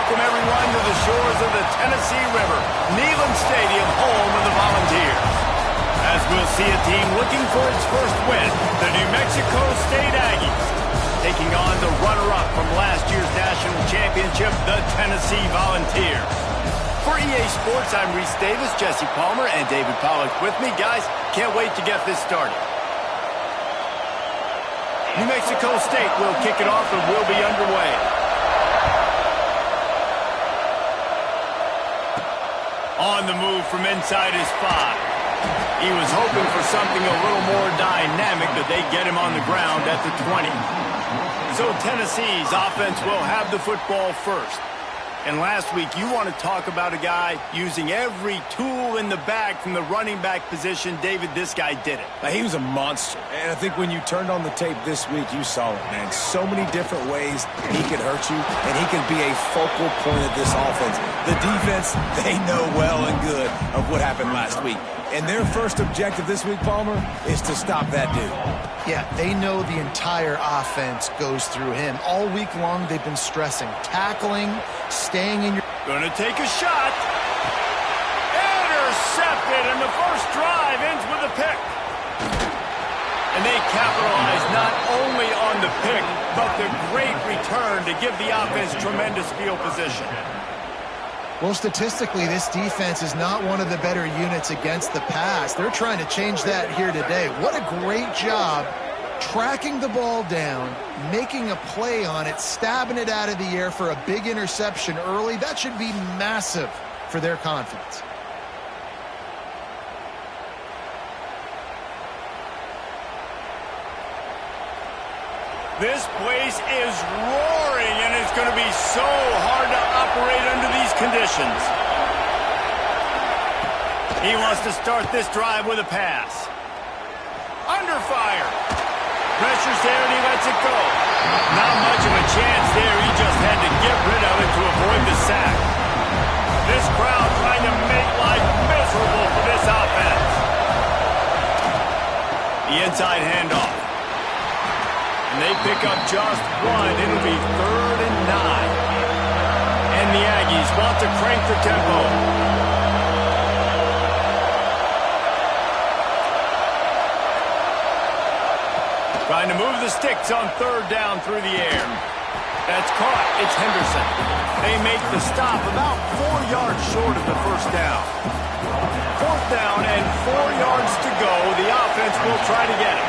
welcome everyone to the shores of the Tennessee River, Neyland Stadium, home of the Volunteers. As we'll see a team looking for its first win, the New Mexico State Aggies, taking on the runner-up from last year's national championship, the Tennessee Volunteers. For EA Sports, I'm Reese Davis, Jesse Palmer, and David Pollack with me. Guys, can't wait to get this started. New Mexico State will kick it off and will be underway. On the move from inside his 5. He was hoping for something a little more dynamic, but they get him on the ground at the 20. So Tennessee's offense will have the football first. And last week, you want to talk about a guy using every tool in the bag from the running back position. David, this guy did it. He was a monster. And I think when you turned on the tape this week, you saw it, man. So many different ways he could hurt you, and he can be a focal point of this offense. The defense, they know well and good of what happened last week. And their first objective this week, Palmer, is to stop that dude. Yeah, they know the entire offense goes through him. All week long, they've been stressing. Tackling, staying in your... Gonna take a shot. Intercepted, and the first drive ends with a pick. And they capitalize not only on the pick, but the great return to give the offense tremendous field position. Well, statistically, this defense is not one of the better units against the pass. They're trying to change that here today. What a great job tracking the ball down, making a play on it, stabbing it out of the air for a big interception early. That should be massive for their confidence. This place is roaring, and it's going to be so hard to operate under these conditions. He wants to start this drive with a pass. Under fire. Pressure's there, and he lets it go. Not much of a chance there. He just had to get rid of it to avoid the sack. This crowd trying to make life miserable for this offense. The inside handoff. And they pick up just one. It'll be 3rd and 9. And the Aggies want to crank the tempo. Trying to move the sticks on 3rd down through the air. That's caught. It's Henderson. They make the stop about 4 yards short of the first down. 4th down and 4 yards to go. The offense will try to get it.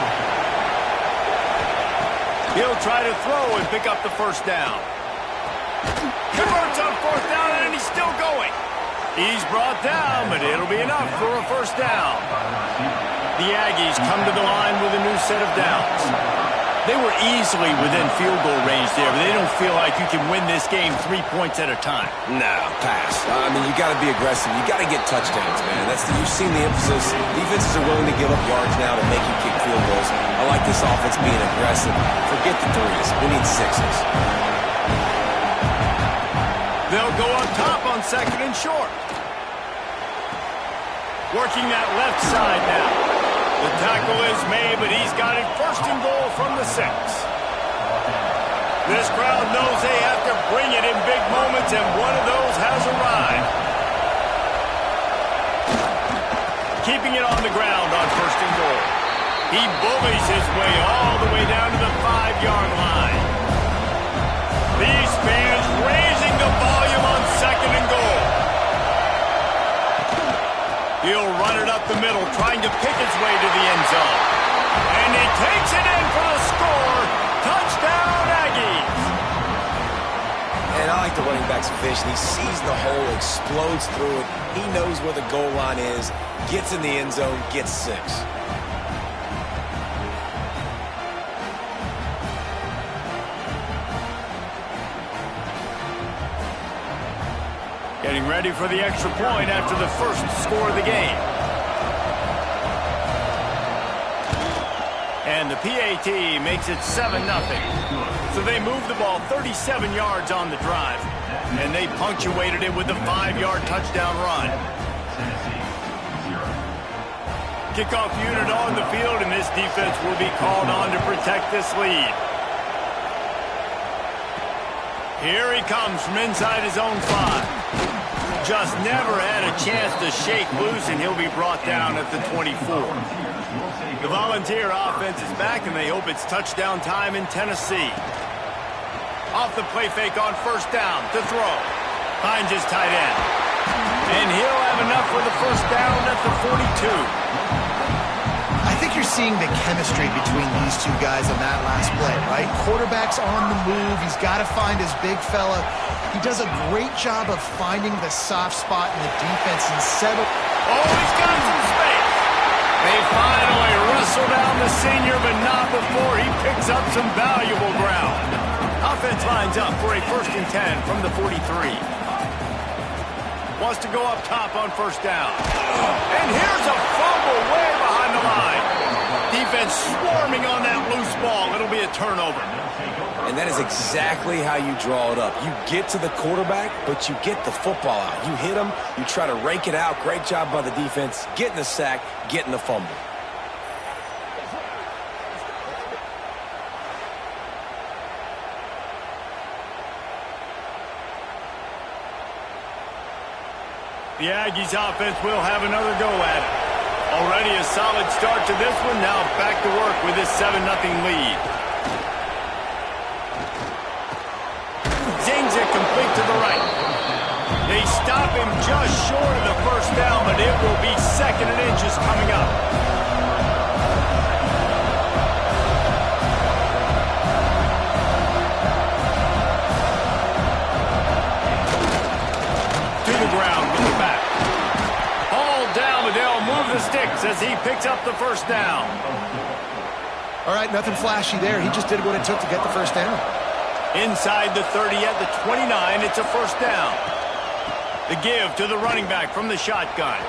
He'll try to throw and pick up the first down. Converts on 4th down, and he's still going. He's brought down, but it'll be enough for a first down. The Aggies come to the line with a new set of downs. They were easily within field goal range there, but they don't feel like you can win this game 3 points at a time. No, pass. I mean, you got to be aggressive. You got to get touchdowns, man. You've seen the emphasis. Defenses are willing to give up yards now to make you kick field goals. I like this offense being aggressive. Forget the 3s. We need 6s. They'll go up top on 2nd and short. Working that left side now. The tackle is made, but he's got it 1st and goal from the 6. This crowd knows they have to bring it in big moments, and one of those has arrived. Keeping it on the ground on 1st and goal. He bullies his way all the way down to the 5-yard line. These fans raising the volume on 2nd and goal. He'll run it up the middle, trying to pick his way to the end zone. And he takes it in for the score. Touchdown, Aggies. And I like the running back's vision. He sees the hole, explodes through it. He knows where the goal line is, gets in the end zone, gets 6. Getting ready for the extra point after the first score of the game. And the PAT makes it 7-0. So they move the ball 37 yards on the drive. And they punctuated it with a 5-yard touchdown run. Kickoff unit on the field, and this defense will be called on to protect this lead. Here he comes from inside his own 5. Just never had a chance to shake loose, and he'll be brought down at the 24. The Volunteer offense is back, and they hope it's touchdown time in Tennessee. Off the play fake on first down to throw. Finds his tight end. And he'll have enough for the first down at the 42. I think you're seeing the chemistry between these two guys on that last play, right? Quarterback's on the move. He's got to find his big fella. He does a great job of finding the soft spot in the defense and settle. Oh, he's got some space. They finally wrestle down the senior, but not before he picks up some valuable ground. Offense lines up for a 1st and 10 from the 43. Wants to go up top on first down. And here's a fumble way behind the line. Defense swarming on that loose ball. It'll be a turnover. And that is exactly how you draw it up. You get to the quarterback, but you get the football out. You hit him, you try to rake it out. Great job by the defense, getting the sack, getting the fumble. The Aggies offense will have another go at it. Already a solid start to this one. Now back to work with this 7-0 lead. Zings it complete to the right. They stop him just short of the first down, but it will be 2nd and inches coming up. To the ground with the back. Ball down, but they'll move the sticks as he picks up the first down. All right, nothing flashy there. He just did what it took to get the first down. Inside the 30 at the 29, it's a first down. The give to the running back from the shotgun.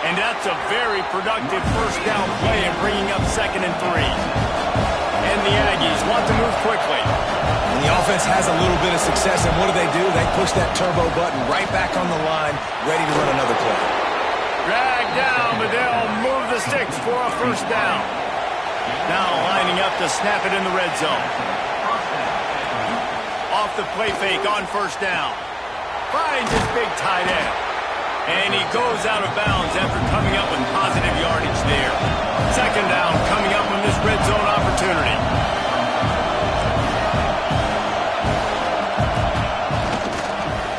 And that's a very productive first down play and bringing up 2nd and 3. And the Aggies want to move quickly. And the offense has a little bit of success, and what do? They push that turbo button right back on the line, ready to run another play. Drag down, but they'll move the sticks for a first down. Now lining up to snap it in the red zone. Off the play fake on first down. Finds his big tight end. And he goes out of bounds after coming up with positive yardage there. 2nd down coming up on this red zone opportunity.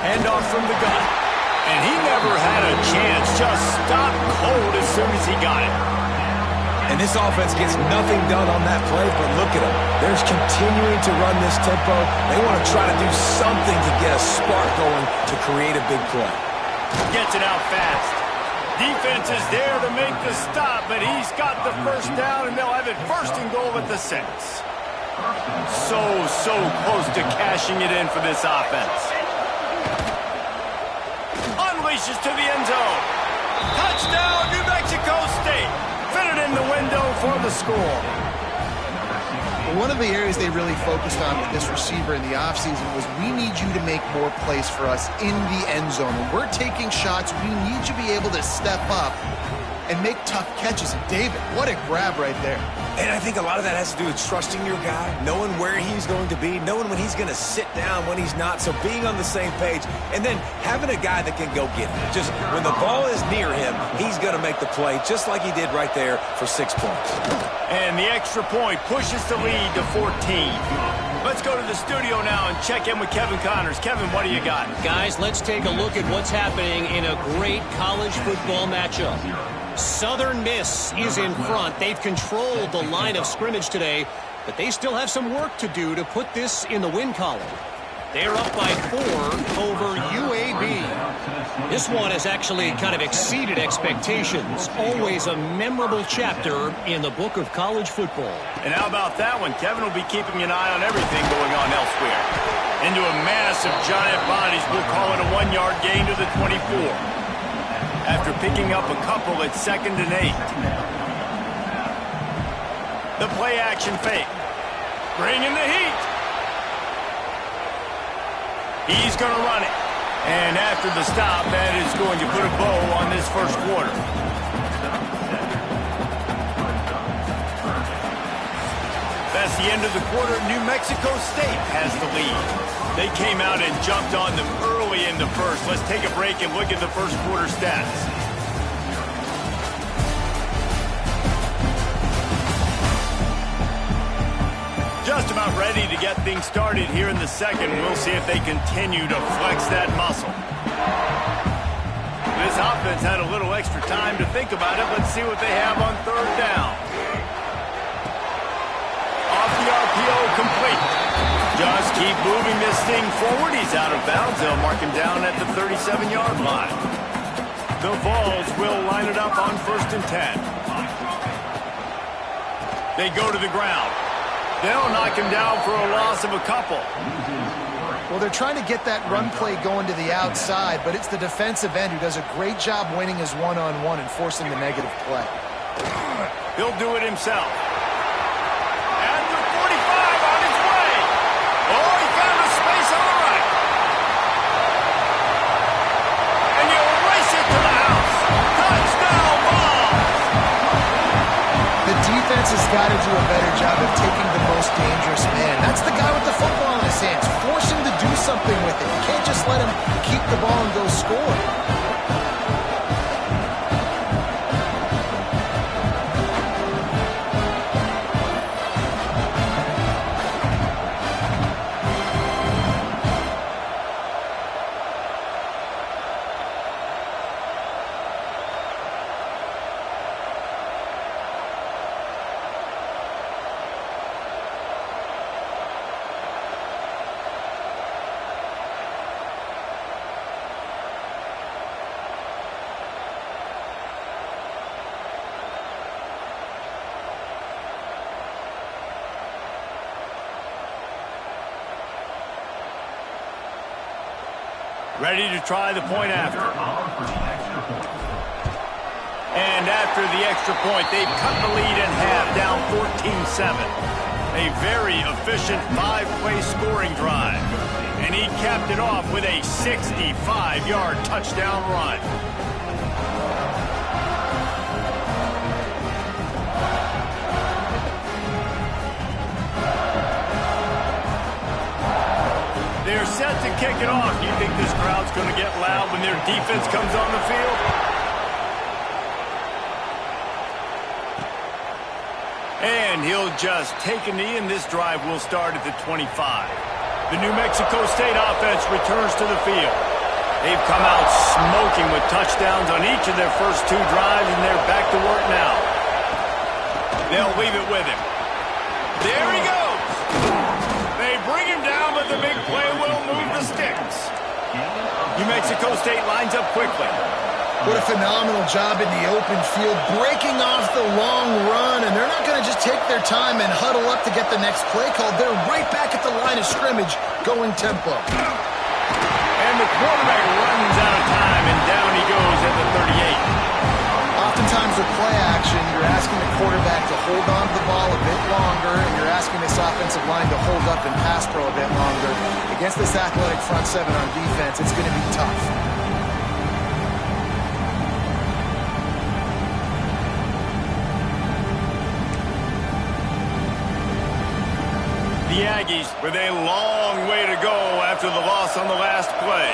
Handoff from the gun. And he never had a chance. Just stopped cold as soon as he got it. And this offense gets nothing done on that play, but look at them. They're continuing to run this tempo. They want to try to do something to get a spark going to create a big play. Gets it out fast. Defense is there to make the stop, but he's got the first down, and they'll have it 1st and goal at the 6. So close to cashing it in for this offense. Unleashes to the end zone. Touchdown, New Mexico State. Fitted in the window for the score. One of the areas they really focused on with this receiver in the offseason was we need you to make more plays for us in the end zone. When we're taking shots, we need you to be able to step up and make tough catches. And David, what a grab right there. And I think a lot of that has to do with trusting your guy, knowing where he's going to be, knowing when he's going to sit down, when he's not. So being on the same page, and then having a guy that can go get it. Just when the ball is near him, he's going to make the play, just like he did right there for 6 points. And the extra point pushes the lead to 14. Let's go to the studio now and check in with Kevin Connors. Kevin, what do you got? Guys, let's take a look at what's happening in a great college football matchup. Southern Miss is in front. They've controlled the line of scrimmage today, but they still have some work to do to put this in the win column. They're up by 4 over UAB. This one has actually kind of exceeded expectations. Always a memorable chapter in the book of college football. And how about that one? Kevin will be keeping an eye on everything going on elsewhere. Into a mass of giant bodies, we'll call it a 1-yard gain to the 24. After picking up a couple at 2nd and 8. The play action fake. Bringing the heat. He's going to run it. And after the stop, that is going to put a bow on this first quarter. That's the end of the quarter. New Mexico State has the lead. They came out and jumped on them early in the first. Let's take a break and look at the first quarter stats. Just about ready to get things started here in the second. We'll see if they continue to flex that muscle. This offense had a little extra time to think about it. Let's see what they have on third down. Off the RPO, complete. Just keep moving this thing forward. He's out of bounds. They'll mark him down at the 37-yard line. The Vols will line it up on 1st and 10. They go to the ground. They'll knock him down for a loss of a couple. Well, they're trying to get that run play going to the outside, but it's the defensive end who does a great job winning his one-on-one and forcing the negative play. He'll do it himself. And the 45 on his way. Oh, he found a space on the right. And you race it to the house. Touchdown ball. The defense has got to do a better job of taking the most dangerous man. That's the guy with the football in his hands. Force him to do something with it. You can't just let him keep the ball and go score. Ready to try the point after. And after the extra point, they've cut the lead in half, down 14-7. A very efficient 5-play scoring drive. And he capped it off with a 65-yard touchdown run. They're set to kick it off. You think this crowd's going to get loud when their defense comes on the field? And he'll just take a knee, and this drive will start at the 25. The New Mexico State offense returns to the field. They've come out smoking with touchdowns on each of their first 2 drives, and they're back to work now. They'll leave it with him. There he goes. They bring him down, but the big play will move the sticks. New Mexico State lines up quickly. What a phenomenal job in the open field, breaking off the long run, and they're not going to just take their time and huddle up to get the next play called. They're right back at the line of scrimmage, going tempo. And the quarterback runs out of time, and down he goes at the 38. Oftentimes with play action, you're asking the quarterback to hold on to the ball a bit longer, and you're asking this offensive line to hold up and pass pro a bit longer. Against this athletic front seven on defense, it's going to be tough. The Aggies with a long way to go after the loss on the last play.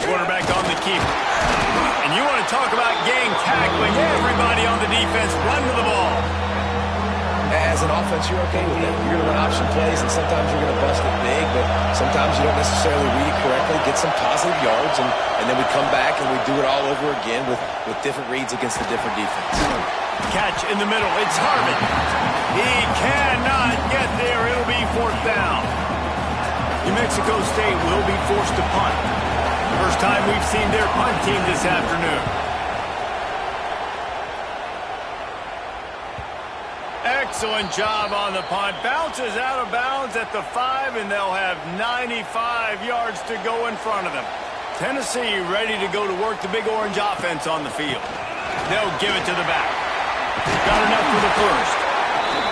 Quarterback on the keeper. And you want to talk about gang tackling. Everybody on the defense run to the ball. As an offense, you're okay with that. You're going to run option plays, and sometimes you're going to bust it big, but sometimes you don't necessarily read it correctly, get some positive yards, and then we come back and we do it all over again with different reads against the different defense. Catch in the middle. It's Harmon. He cannot get there. It'll be 4th down. New Mexico State will be forced to punt. First time we've seen their punt team this afternoon. Excellent job on the punt. Bounces out of bounds at the 5, and they'll have 95 yards to go in front of them. Tennessee ready to go to work the Big Orange offense on the field. They'll give it to the back. Got enough for the first.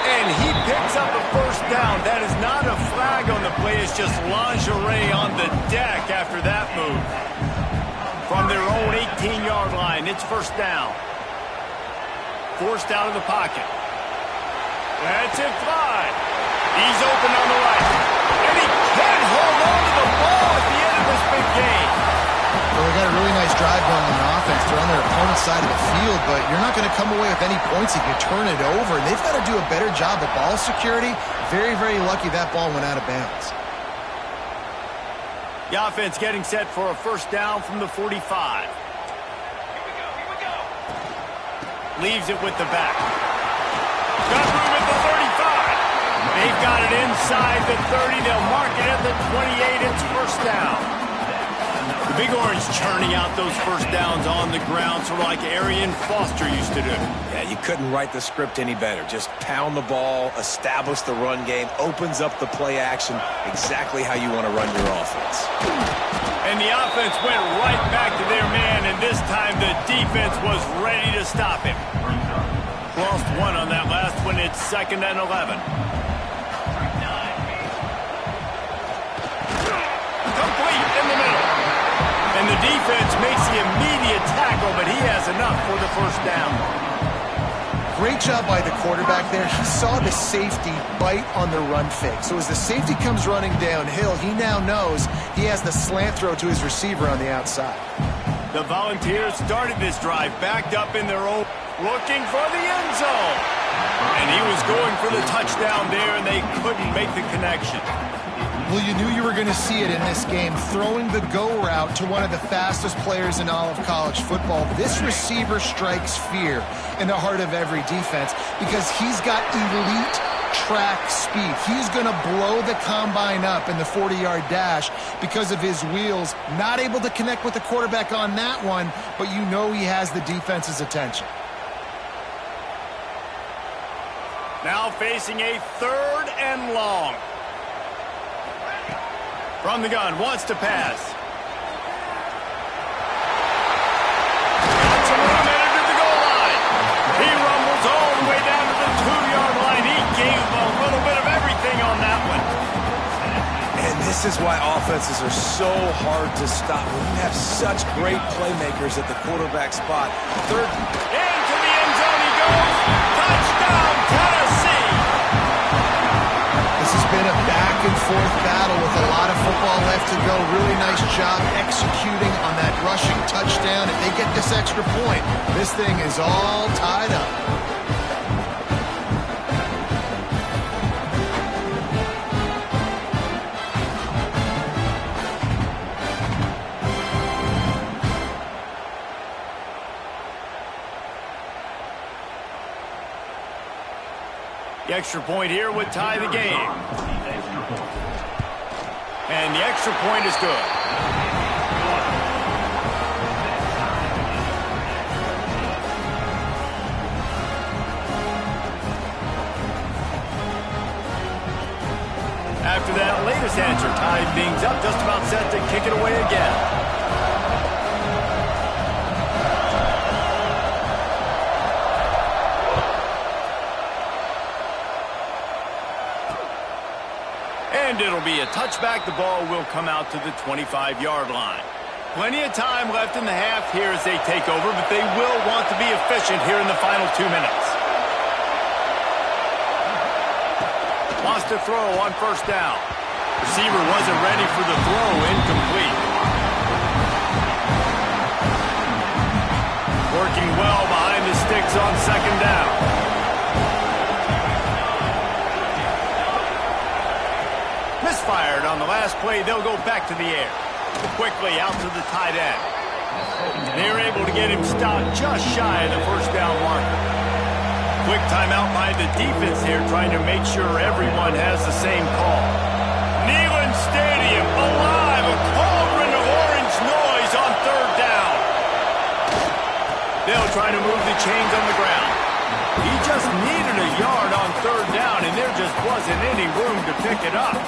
And he picks up a first down. That is not a flag on the play. It's just lingerie on the deck after that move. From their own 18-yard line, it's first down. Forced out of the pocket. That's it fly. He's open on the right. And he can't hold on to the ball at the end of this big game. Well, they got a really nice drive going on offense. They're on their opponent's side of the field, but you're not going to come away with any points if you turn it over. And they've got to do a better job of ball security. Very, very lucky that ball went out of bounds. The offense getting set for a first down from the 45. Here we go. Leaves it with the back. Got room at the 35. They've got it inside the 30. They'll mark it at the 28. It's first down. The Big Orange churning out those first downs on the ground, sort of like Arian Foster used to do. Yeah, you couldn't write the script any better. Just pound the ball, establish the run game, opens up the play action, exactly how you want to run your offense. And the offense went right back to their man, and this time the defense was ready to stop him. Lost one on that last one. It's 2nd and 11. Complete in the middle. And the defense makes the immediate tackle, but he has enough for the first down. Great job by the quarterback there. He saw the safety bite on the run fake. So as the safety comes running downhill, he now knows he has the slant throw to his receiver on the outside. The Volunteers started this drive backed up in their own, looking for the end zone. And he was going for the touchdown there, and they couldn't make the connection. Well, you knew you were going to see it in this game, throwing the go route to one of the fastest players in all of college football. This receiver strikes fear in the heart of every defense because he's got elite track speed. He's going to blow the combine up in the 40-yard dash because of his wheels. Not able to connect with the quarterback on that one, but you know he has the defense's attention. Now facing a 3rd and long. From the gun, wants to pass. Got some room headed to the goal line. He rumbles all the way down to the 2-yard line. He gave a little bit of everything on that one. And this is why offenses are so hard to stop. When you have such great playmakers at the quarterback spot. 3rd. Into the end zone he goes. Touchdown, Tennessee. This has been a back-and-forth battle with a lot of football left to go. Really nice job executing on that rushing touchdown. If they get this extra point, this thing is all tied up. The extra point here would tie the game. And the extra point is good. After that latest answer tied things up, just about set to kick it away again. And it'll be a touchback. The ball will come out to the 25-yard line. Plenty of time left in the half here as they take over, but they will want to be efficient here in the final 2 minutes. Wants to throw on first down. Receiver wasn't ready for the throw. Incomplete. Working well behind the sticks on 2nd down. Misfired on the last play. They'll go back to the air. Quickly out to the tight end. They're able to get him stopped just shy of the first down marker. Quick timeout by the defense here, trying to make sure everyone has the same call. Neyland Stadium alive. A cauldron of orange noise on 3rd down. They'll try to move the chains on the ground. He just needed a yard on 3rd down, and there just wasn't any room to pick it up.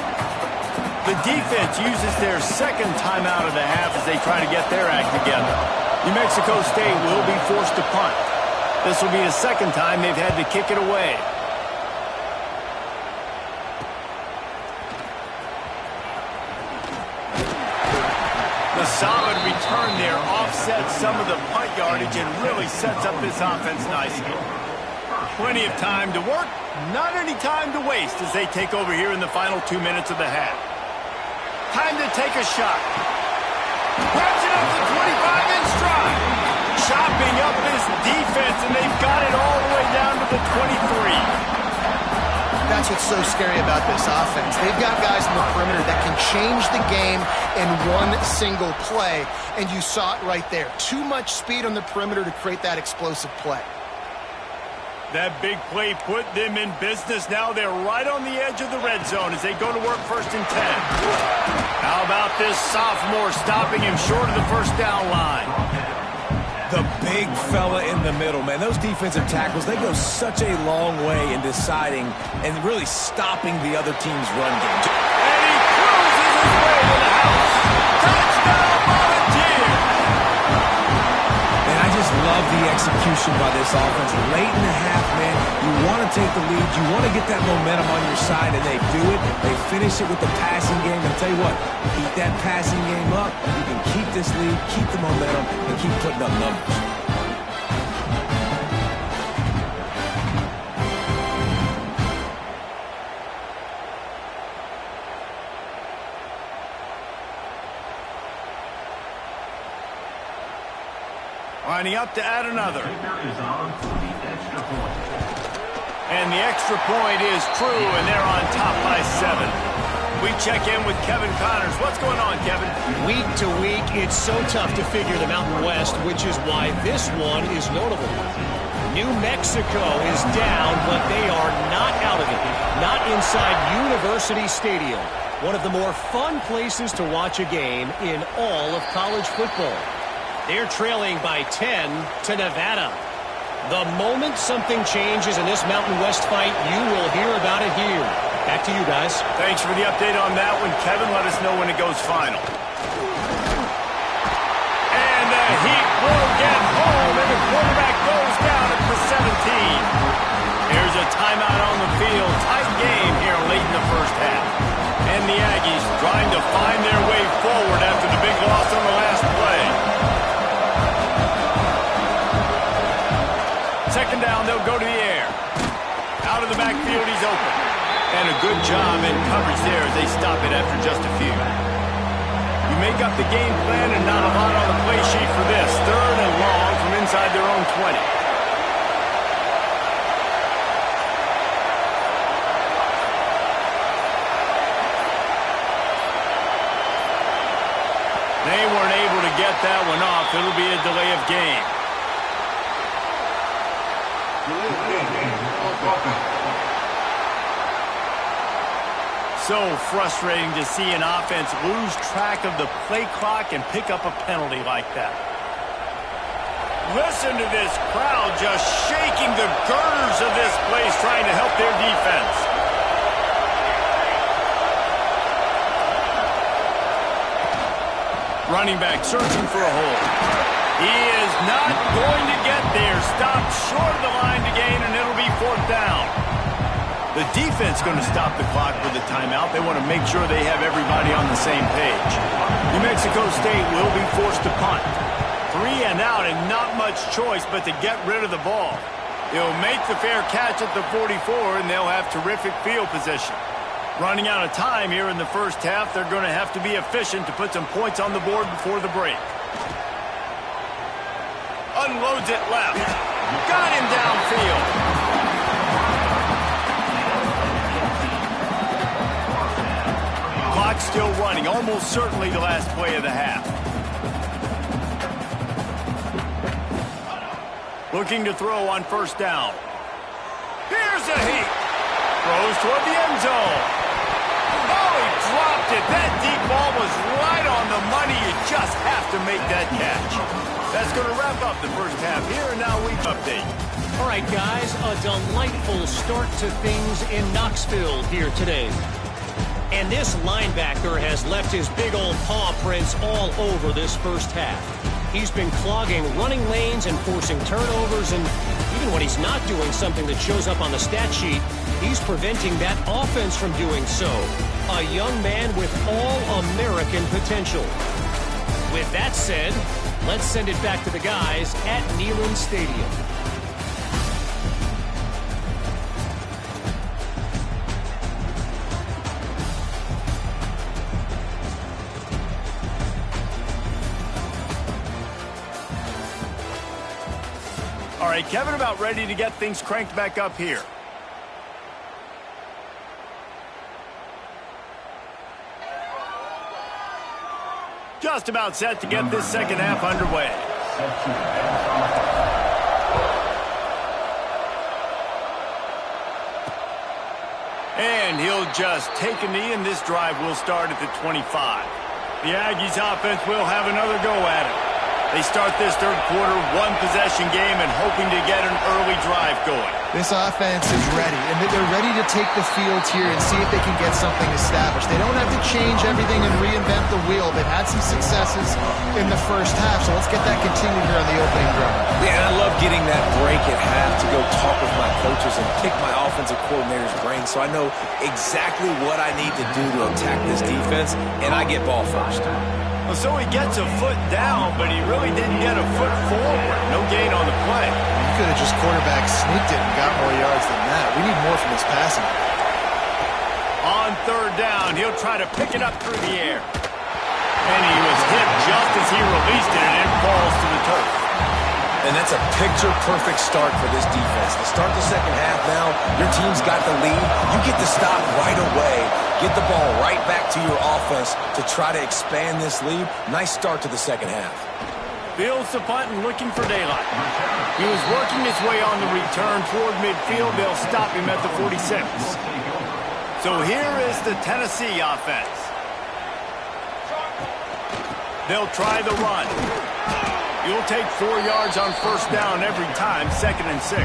The defense uses their 2nd timeout of the half as they try to get their act together. New Mexico State will be forced to punt. This will be the 2nd time they've had to kick it away. The solid return there offsets some of the punt yardage and really sets up this offense nicely. Plenty of time to work, not any time to waste as they take over here in the final 2 minutes of the half. Time to take a shot. Grabs it up to 25 in stride. Chopping up this defense, and they've got it all the way down to the 23. That's what's so scary about this offense. They've got guys in the perimeter that can change the game in one single play, and you saw it right there. Too much speed on the perimeter to create that explosive play. That big play put them in business. Now they're right on the edge of the red zone as they go to work 1st and 10. How about this sophomore stopping him short of the first down line? The big fella in the middle, man. Those defensive tackles, they go such a long way in deciding and really stopping the other team's run game. And he cruises his way to the house. Touchdown, Volunteers! And I just love the execution by this offense. Late in the half, man, you want to take the lead. You want to get that momentum on your side, and they do it. They finish it with the passing game. And I'll tell you what, keep that passing game up. You can keep this lead, keep the momentum, and keep putting up numbers. Lining up to add another. And the extra point is true, and they're on top by 7. We check in with Kevin Connors. What's going on, Kevin? Week to week, it's so tough to figure the Mountain West, which is why this one is notable. New Mexico is down, but they are not out of it. Not inside University Stadium, one of the more fun places to watch a game in all of college football. They're trailing by 10 to Nevada. The moment something changes in this Mountain West fight, you will hear about it here. Back to you guys. Thanks for the update on that one, Kevin. Let us know when it goes final. And the Heat will get home, and the quarterback goes down at the 17. Here's a timeout on the field. Tight game here late in the first half. And the Aggies trying to find their way forward after the big loss on the last play. Second down, they'll go to the air. Out of the backfield, he's open. And a good job in coverage there as they stop it after just a few. You make up the game plan and not a lot on the play sheet for this. 3rd and long from inside their own 20. They weren't able to get that one off. It'll be a delay of game. So frustrating to see an offense lose track of the play clock and pick up a penalty like that. Listen to this crowd just shaking the girders of this place trying to help their defense. Running back searching for a hole. He is not going to get there. Stopped short of the line to gain, and it'll be 4th down. The defense going to stop the clock with a timeout. They want to make sure they have everybody on the same page. New Mexico State will be forced to punt. 3 and out and not much choice but to get rid of the ball. They'll make the fair catch at the 44, and they'll have terrific field position. Running out of time here in the first half, they're going to have to be efficient to put some points on the board before the break. Unloads it left. Got him downfield. Clock still running. Almost certainly the last play of the half. Looking to throw on 1st down. Here's a Heat. Throws toward the end zone. Oh, he dropped it. That deep ball was right on the money. You just have to make that catch. That's going to wrap up the first half here, and now we update. All right, guys, a delightful start to things in Knoxville here today. And this linebacker has left his big old paw prints all over this first half. He's been clogging running lanes and forcing turnovers, and even when he's not doing something that shows up on the stat sheet, he's preventing that offense from doing so. A young man with all-American potential. With that said, let's send it back to the guys at Neyland Stadium. right, Kevin, about ready to get things cranked back up here. Just about set to get this second half underway. And he'll just take a knee, and this drive will start at the 25. The Aggies offense will have another go at it. They start this third quarter, one-possession game, and hoping to get an early drive going. This offense is ready, and they're ready to take the field here and see if they can get something established. They don't have to change everything and reinvent the wheel. They've had some successes in the first half, so let's get that continued here on the opening drive. Yeah, and I love getting that break at half to go talk with my coaches and pick my offensive coordinator's brain so I know exactly what I need to do to attack this defense, and I get ball first. Well, so he gets a foot down, but he really didn't get a foot forward. No gain on the play. You could have just quarterback sneaked it and got more yards than that. We need more from this passing. On third down, he'll try to pick it up through the air. And he was hit just as he released it, and it falls to the turf. And that's a picture-perfect start for this defense. To start the second half now, your team's got the lead. You get to stop right away, get the ball right back to your offense to try to expand this lead. Nice start to the second half. Fields the punt and looking for daylight. He was working his way on the return toward midfield. They'll stop him at the 46. So here is the Tennessee offense. They'll try the run. You'll take 4 yards on first down every time, 2nd and 6.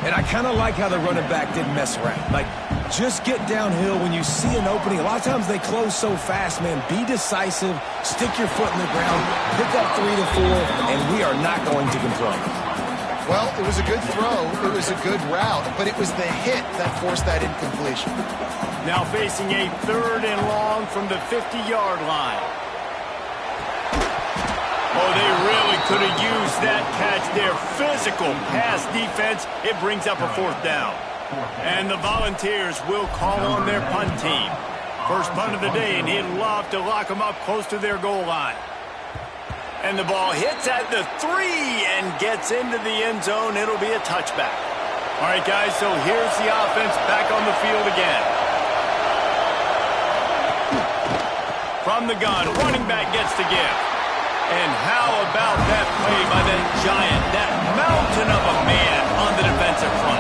And I kind of like how the running back didn't mess around. Like, just get downhill when you see an opening. A lot of times they close so fast, man. Be decisive, stick your foot in the ground, pick up 3 to 4, and we are not going to confront. Well, it was a good throw. It was a good route, but it was the hit that forced that incompletion. Now facing a 3rd and long from the 50-yard line. Oh, they really could have used that catch there. Physical pass defense. It brings up a 4th down. And the Volunteers will call on their punt team. First punt of the day, and he'd love to lock them up close to their goal line. And the ball hits at the 3 and gets into the end zone. It'll be a touchback. All right, guys, so here's the offense back on the field again. From the gun, running back gets to give. And how about that play by that giant, that mountain of a man on the defensive front?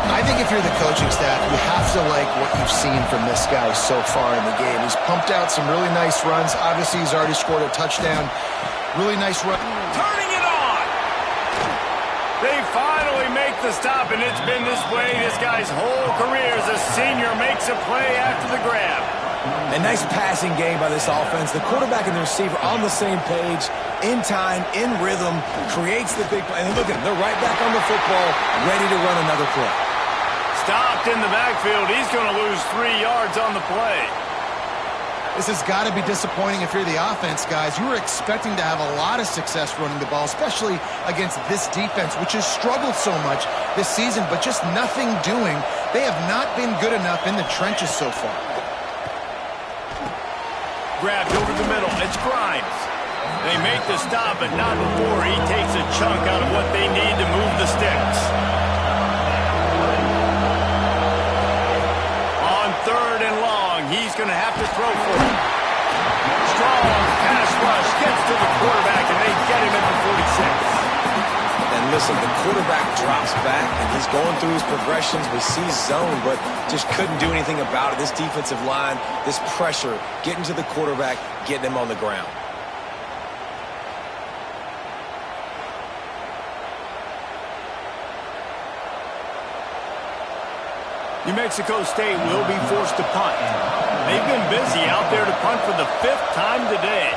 I think if you're the coaching staff, you have to like what you've seen from this guy so far in the game. He's pumped out some really nice runs. Obviously, he's already scored a touchdown. Really nice run. Turning it on! They finally make the stop, and it's been this way this guy's whole career as a senior makes a play after the grab. A nice passing game by this offense. The quarterback and the receiver on the same page, in time, in rhythm, creates the big play. And look at them, they're right back on the football, ready to run another play. Stopped in the backfield. He's going to lose 3 yards on the play. This has got to be disappointing if you're the offense, guys. You were expecting to have a lot of success running the ball, especially against this defense, which has struggled so much this season, but just nothing doing. They have not been good enough in the trenches so far. Grabbed over the middle. It's Grimes. They make the stop, but not before he takes a chunk out of what they need to move the sticks. On 3rd and long, he's going to have to throw for it. Strong pass rush gets to the quarterback, and they get him at the 46. And listen, the quarterback drops back, and he's going through his progressions. We see zone, but just couldn't do anything about it. This defensive line, this pressure, getting to the quarterback, getting him on the ground. New Mexico State will be forced to punt. They've been busy out there to punt for the 5th time today.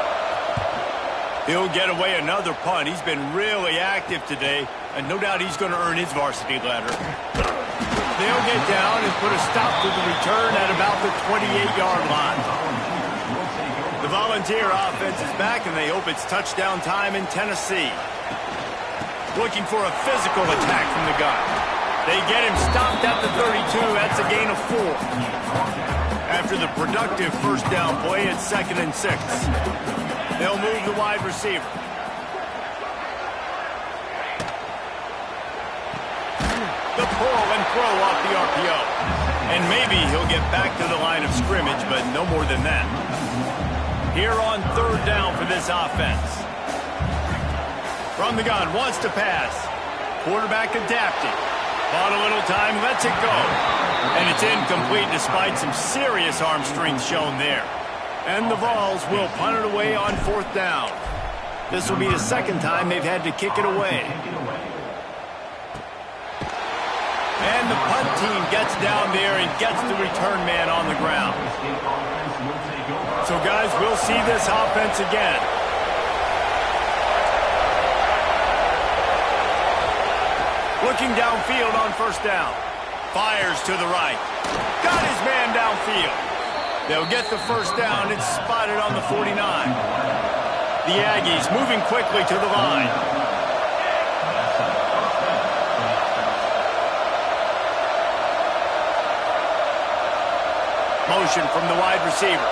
He'll get away another punt. He's been really active today, and no doubt he's going to earn his varsity letter. They'll get down and put a stop to the return at about the 28-yard line. The Volunteer offense is back, and they hope it's touchdown time in Tennessee. Looking for a physical attack from the gun. They get him stopped at the 32. That's a gain of 4. After the productive first down play, it's 2nd and 6. They'll move the wide receiver. pull and throw off the RPO. And maybe he'll get back to the line of scrimmage, but no more than that. Here on third down for this offense. From the gun, wants to pass. Quarterback adapting. Bought a little time, lets it go. And it's incomplete despite some serious arm strength shown there. And the Vols will punt it away on fourth down. This will be the second time they've had to kick it away. And the punt team gets down there and gets the return man on the ground. So, guys, we'll see this offense again. Looking downfield on first down. Fires to the right. Got his man downfield. They'll get the first down. It's spotted on the 49. The Aggies moving quickly to the line. Motion from the wide receiver.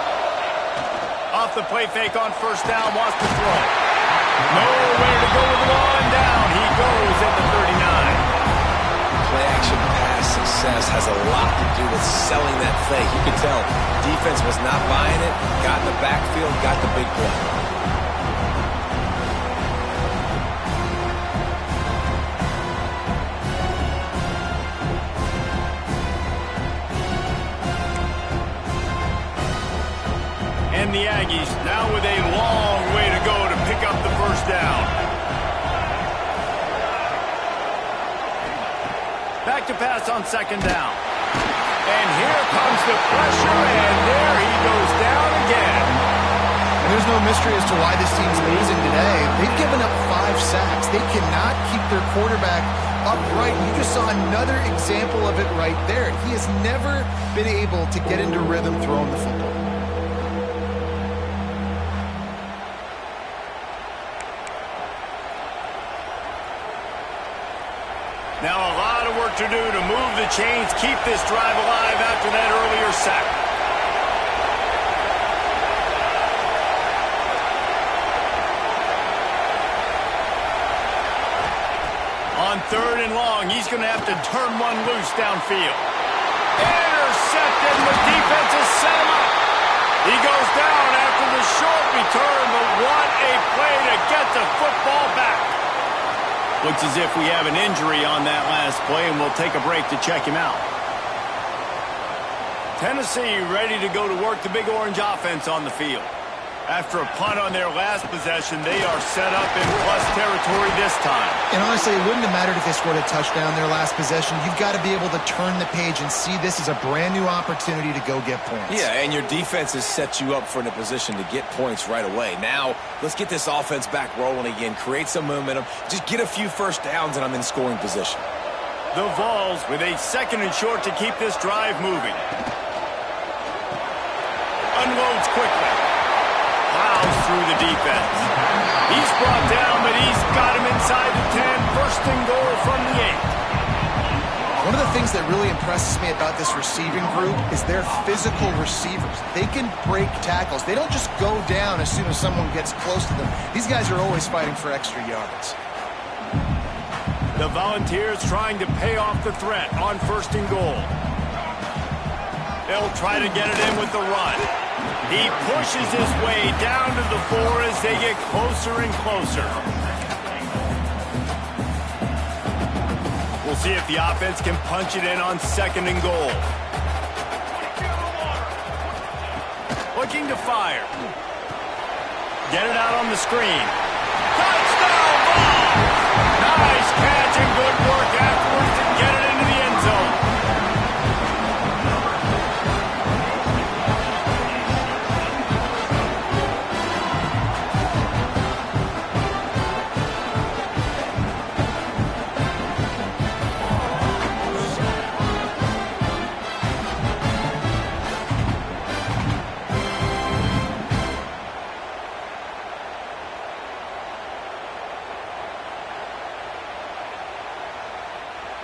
Off the play fake on first down, wants to throw. Nowhere to go with the ball, and down he goes at the 39. Play action pass success has a lot to do with selling that fake. You can tell defense was not buying it, got in the backfield, got the big play. And the Aggies now with a long way to go to pick up the first down. Back to pass on second down. And here comes the pressure, and there he goes down again. And there's no mystery as to why this team's losing today. They've given up 5 sacks. They cannot keep their quarterback upright. You just saw another example of it right there. He has never been able to get into rhythm throwing the football. Now a lot of work to do to move the chains, keep this drive alive after that earlier sack. On third and long, he's going to have to turn one loose downfield. Intercepted, and the defense has set him up. He goes down after the short return, but what a play to get the football back. Looks as if we have an injury on that last play, and we'll take a break to check him out. Tennessee ready to go to work the Big Orange offense on the field. After a punt on their last possession, they are set up in plus territory this time. And honestly, it wouldn't have mattered if they scored a touchdown their last possession. You've got to be able to turn the page and see this as a brand new opportunity to go get points. Yeah, and your defense has set you up for a position to get points right away. Now, let's get this offense back rolling again, create some momentum, just get a few first downs, and I'm in scoring position. The Vols with a second and short to keep this drive moving. Unloads quickly. Plows through the defense. He's brought down, but he's got him inside the 10. First and goal from the 8. One of the things that really impresses me about this receiving group is their physical receivers. They can break tackles. They don't just go down as soon as someone gets close to them. These guys are always fighting for extra yards. The Volunteers trying to pay off the threat on first and goal. They'll try to get it in with the run. He pushes his way down to the 4 as they get closer and closer. We'll see if the offense can punch it in on second and goal. Looking to fire. Get it out on the screen. Touchdown ball! Nice catch and good work afterwards to get it into the end zone.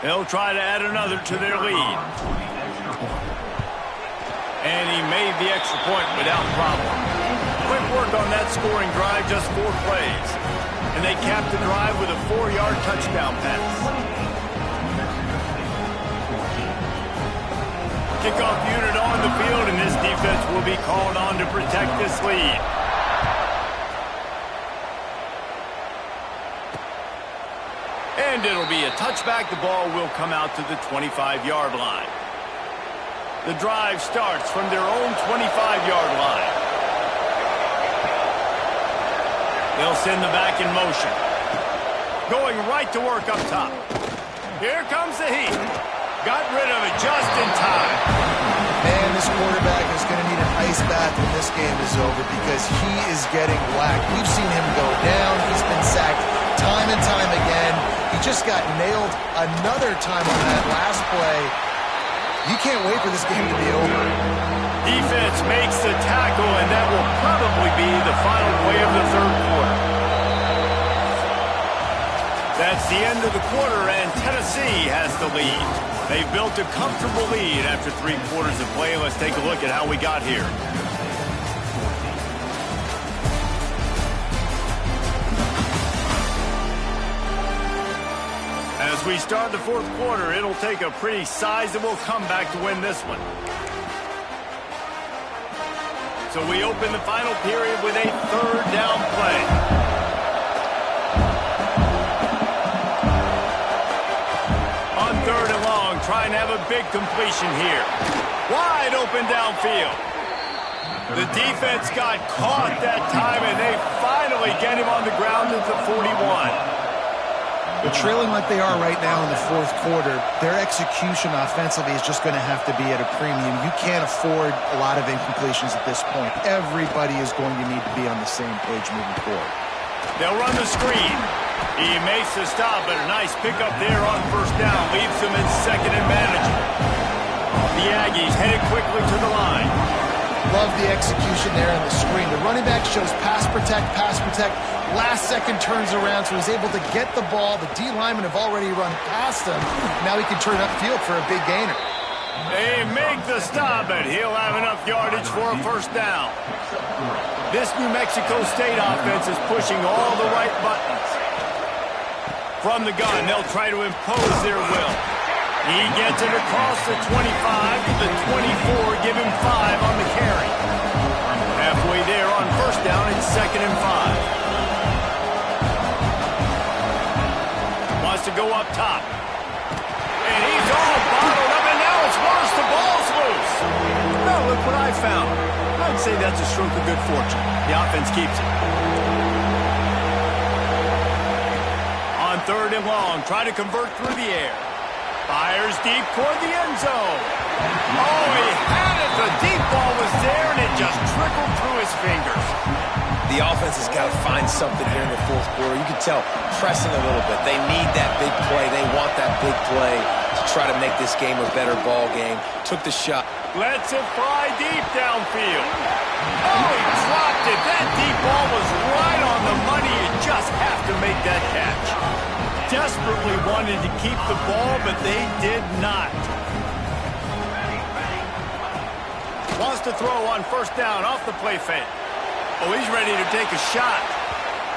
They'll try to add another to their lead. And he made the extra point without problem. Quick work on that scoring drive, just 4 plays. And they capped the drive with a 4-yard touchdown pass. kickoff unit on the field, and this defense will be called on to protect this lead. And it'll be a touchback. The ball will come out to the 25-yard line. The drive starts from their own 25-yard line. They'll send the back in motion. Going right to work up top. Here comes the heat. Got rid of it just in time. Man, this quarterback is going to need an ice bath when this game is over because he is getting whacked. We've seen him go down. He's been sacked time and time again. He just got nailed another time on that last play. You can't wait for this game to be over. Defense makes the tackle, and that will probably be the final play of the third quarter. That's the end of the quarter, and Tennessee has the lead. They've built a comfortable lead after 3 quarters of play. Let's take a look at how we got here. As we start the fourth quarter, it'll take a pretty sizable comeback to win this one. So we open the final period with a third down play. On third and long, trying to have a big completion here. Wide open downfield. The defense got caught that time, and they finally get him on the ground at the 41. But trailing like they are right now in the fourth quarter, their execution offensively is just going to have to be at a premium. You can't afford a lot of incompletions at this point. Everybody is going to need to be on the same page moving forward. They'll run the screen. He makes the stop, but a nice pickup there on first down. Leaves them in second and manageable. The Aggies headed quickly to the line. Love the execution there in the screen. The running back shows pass protect. Last second turns around, so he's able to get the ball. The D linemen have already run past him. Now he can turn upfield for a big gainer. They make the stop, but he'll have enough yardage for a first down. This New Mexico State offense is pushing all the right buttons. From the gun, they'll try to impose their will. He gets it across the 25 to the 24, give him 5 on the carry. Halfway there on first down, it's second and 5. Wants to go up top. And he's all bottled up, and now it's worse. The ball's loose. Well, look what I found. I'd say that's a stroke of good fortune. The offense keeps it. On third and long, try to convert through the air. Fires deep toward the end zone. Oh, he had it. The deep ball was there, and it just trickled through his fingers. The offense has got to find something here in the fourth quarter. You can tell pressing a little bit. They need that big play. They want that big play to try to make this game a better ball game. Took the shot. Lets it fly deep downfield. Oh, he dropped it. That deep ball was right on the money. You just have to make that catch. Desperately wanted to keep the ball, but they did not. Wants to throw on first down off the play fake. Oh, he's ready to take a shot.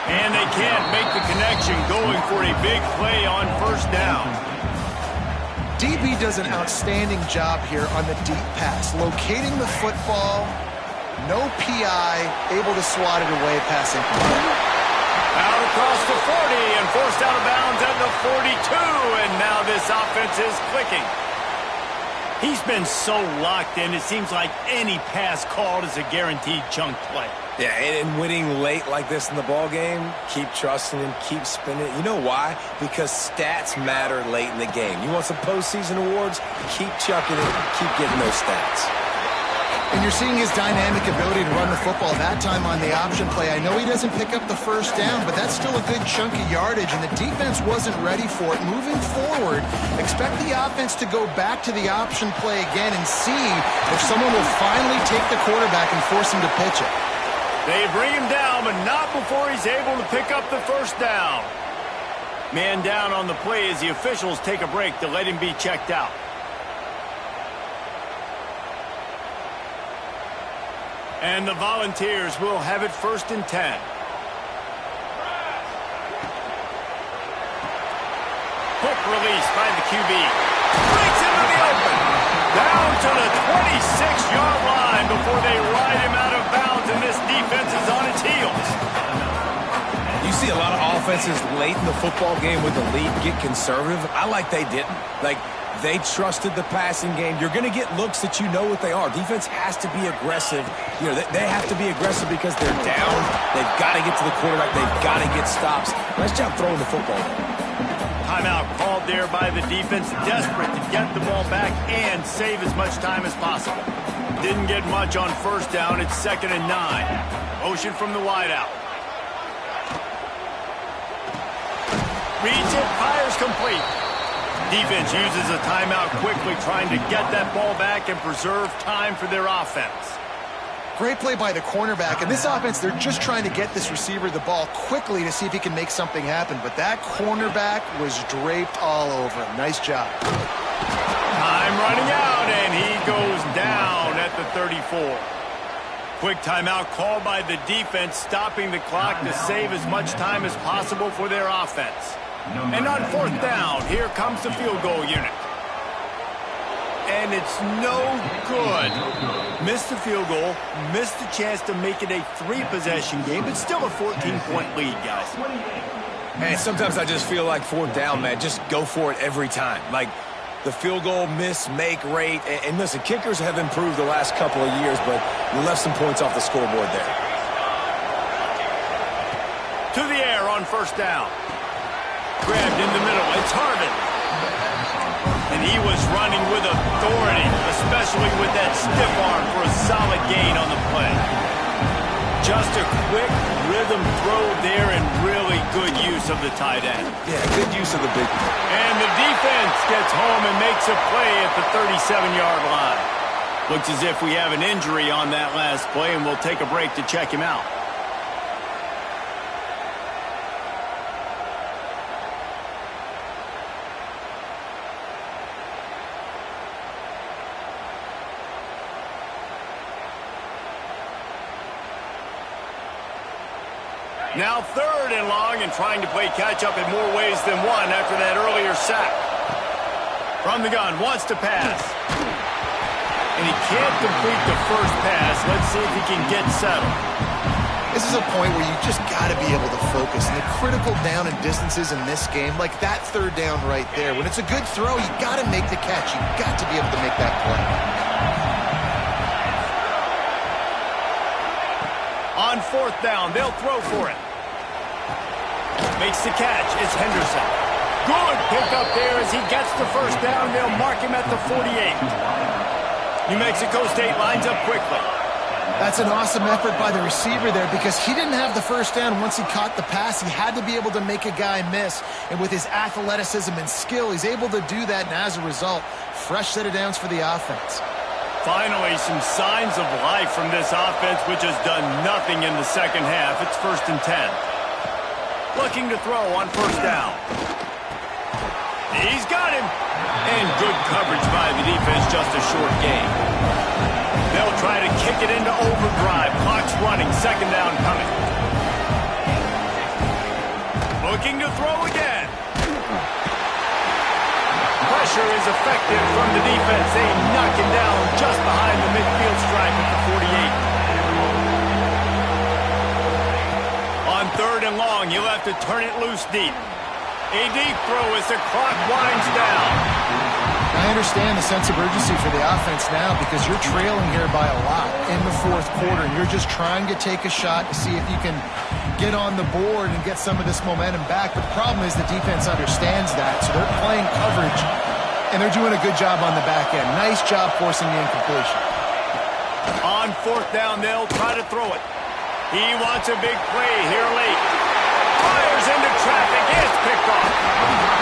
And they can't make the connection, going for a big play on first down. DB does an outstanding job here on the deep pass. Locating the football, no PI, able to swat it away passing. Out across the 40 and forced out of bounds at the 42. And now this offense is clicking. He's been so locked in, it seems like any pass called is a guaranteed chunk play. Yeah, and winning late like this in the ball game, keep trusting him, keep spinning. You know why? Because stats matter late in the game. You want some postseason awards? Keep chucking it, keep getting those stats. And you're seeing his dynamic ability to run the football that time on the option play. I know he doesn't pick up the first down, but that's still a good chunk of yardage, and the defense wasn't ready for it. Moving forward, expect the offense to go back to the option play again and see if someone will finally take the quarterback and force him to pitch it. They bring him down, but not before he's able to pick up the first down. Man down on the play as the officials take a break to let him be checked out. And the Volunteers will have it 1st and 10. Quick release by the QB. Breaks into the open. Down to the 26-yard line before they ride him out of bounds, and this defense is on its heels. You see a lot of offenses late in the football game with the lead get conservative. I like they didn't. Like, they trusted the passing game. You're going to get looks that you know what they are. Defense has to be aggressive. You know, they have to be aggressive because they're down. They've got to get to the quarterback. They've got to get stops. Nice job throwing the football. Timeout called there by the defense, desperate to get the ball back and save as much time as possible. Didn't get much on first down. It's 2nd and 9. Motion from the wideout. Reads it, fires complete. Defense uses a timeout quickly, trying to get that ball back and preserve time for their offense. Great play by the cornerback. And this offense, they're just trying to get this receiver the ball quickly to see if he can make something happen. But that cornerback was draped all over him. Nice job. Time running out, and he goes down at the 34. Quick timeout called by the defense, stopping the clock to save as much time as possible for their offense. And on 4th down, here comes the field goal unit. And it's no good. Missed the field goal, missed the chance to make it a 3-possession game, but still a 14-point lead, guys. And sometimes I just feel like 4th down, man, just go for it every time. Like, the field goal miss-make rate. And listen, kickers have improved the last couple of years, but you left some points off the scoreboard there. To the air on 1st down. Grabbed in the middle. It's Harvin. And he was running with authority, especially with that stiff arm for a solid gain on the play. Just a quick rhythm throw there and really good use of the tight end. Yeah, good use of the big one. And the defense gets home and makes a play at the 37-yard line. Looks as if we have an injury on that last play, and we'll take a break to check him out. Now 3rd and long, and trying to play catch-up in more ways than one after that earlier sack. From the gun, wants to pass. And he can't complete the first pass. Let's see if he can get settled. This is a point where you just got to be able to focus. And the critical down and distances in this game, like that 3rd down right there, when it's a good throw, you got to make the catch. You got to be able to make that play. On 4th down, they'll throw for it. Makes the catch. It's Henderson. Good pickup there as he gets the first down. They'll mark him at the 48. New Mexico State lines up quickly. That's an awesome effort by the receiver there because he didn't have the first down once he caught the pass. He had to be able to make a guy miss. And with his athleticism and skill, he's able to do that. And as a result, fresh set of downs for the offense. Finally, some signs of life from this offense, which has done nothing in the second half. It's 1st and 10. Looking to throw on 1st down. He's got him. And good coverage by the defense, just a short gain. They'll try to kick it into overdrive. Clock's running, 2nd down coming. Looking to throw again. Pressure is effective from the defense. They knock him down just behind the midfield stripe at the 48. On 3rd and long, you'll have to turn it loose deep. A deep throw as the clock winds down. I understand the sense of urgency for the offense now because you're trailing here by a lot in the 4th quarter. And you're just trying to take a shot to see if you can get on the board and get some of this momentum back. But the problem is the defense understands that, so they're playing coverage, and they're doing a good job on the back end. Nice job forcing the incompletion. On 4th down, they'll try to throw it. He wants a big play here late. Fires into traffic. It's picked off.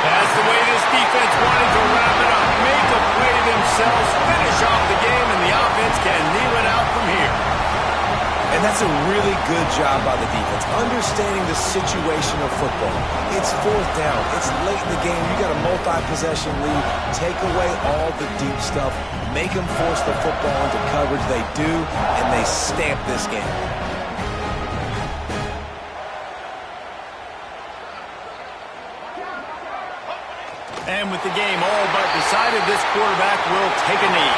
That's the way this defense wanted to wrap it up. Make a play themselves, finish off the game, and the offense can kneel it out from here. And that's a really good job by the defense, understanding the situation of football. It's 4th down. It's late in the game. You got a multi-possession lead. Take away all the deep stuff. Make them force the football into coverage. They do, and they stamp this game. And with the game all but decided, this quarterback will take a knee.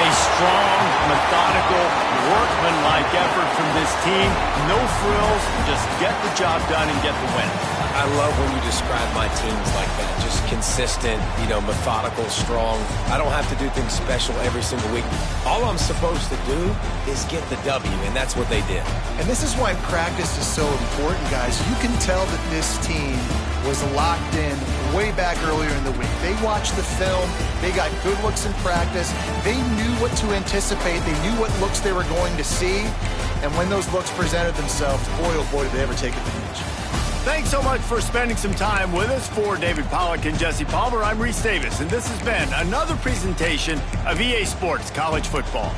A strong, methodical, workmanlike effort from this team. No frills, just get the job done and get the win. I love when you describe my teams like that. Just consistent, methodical, strong. I don't have to do things special every single week. All I'm supposed to do is get the W, and that's what they did. And this is why practice is so important, guys. You can tell that this team was locked in way back earlier in the week. They watched the film. They got good looks in practice. They knew what to anticipate. They knew what looks they were going to see. And when those looks presented themselves, boy, oh boy, did they ever take advantage. Thanks so much for spending some time with us. For David Pollack and Jesse Palmer, I'm Reese Davis, and this has been another presentation of EA Sports College Football.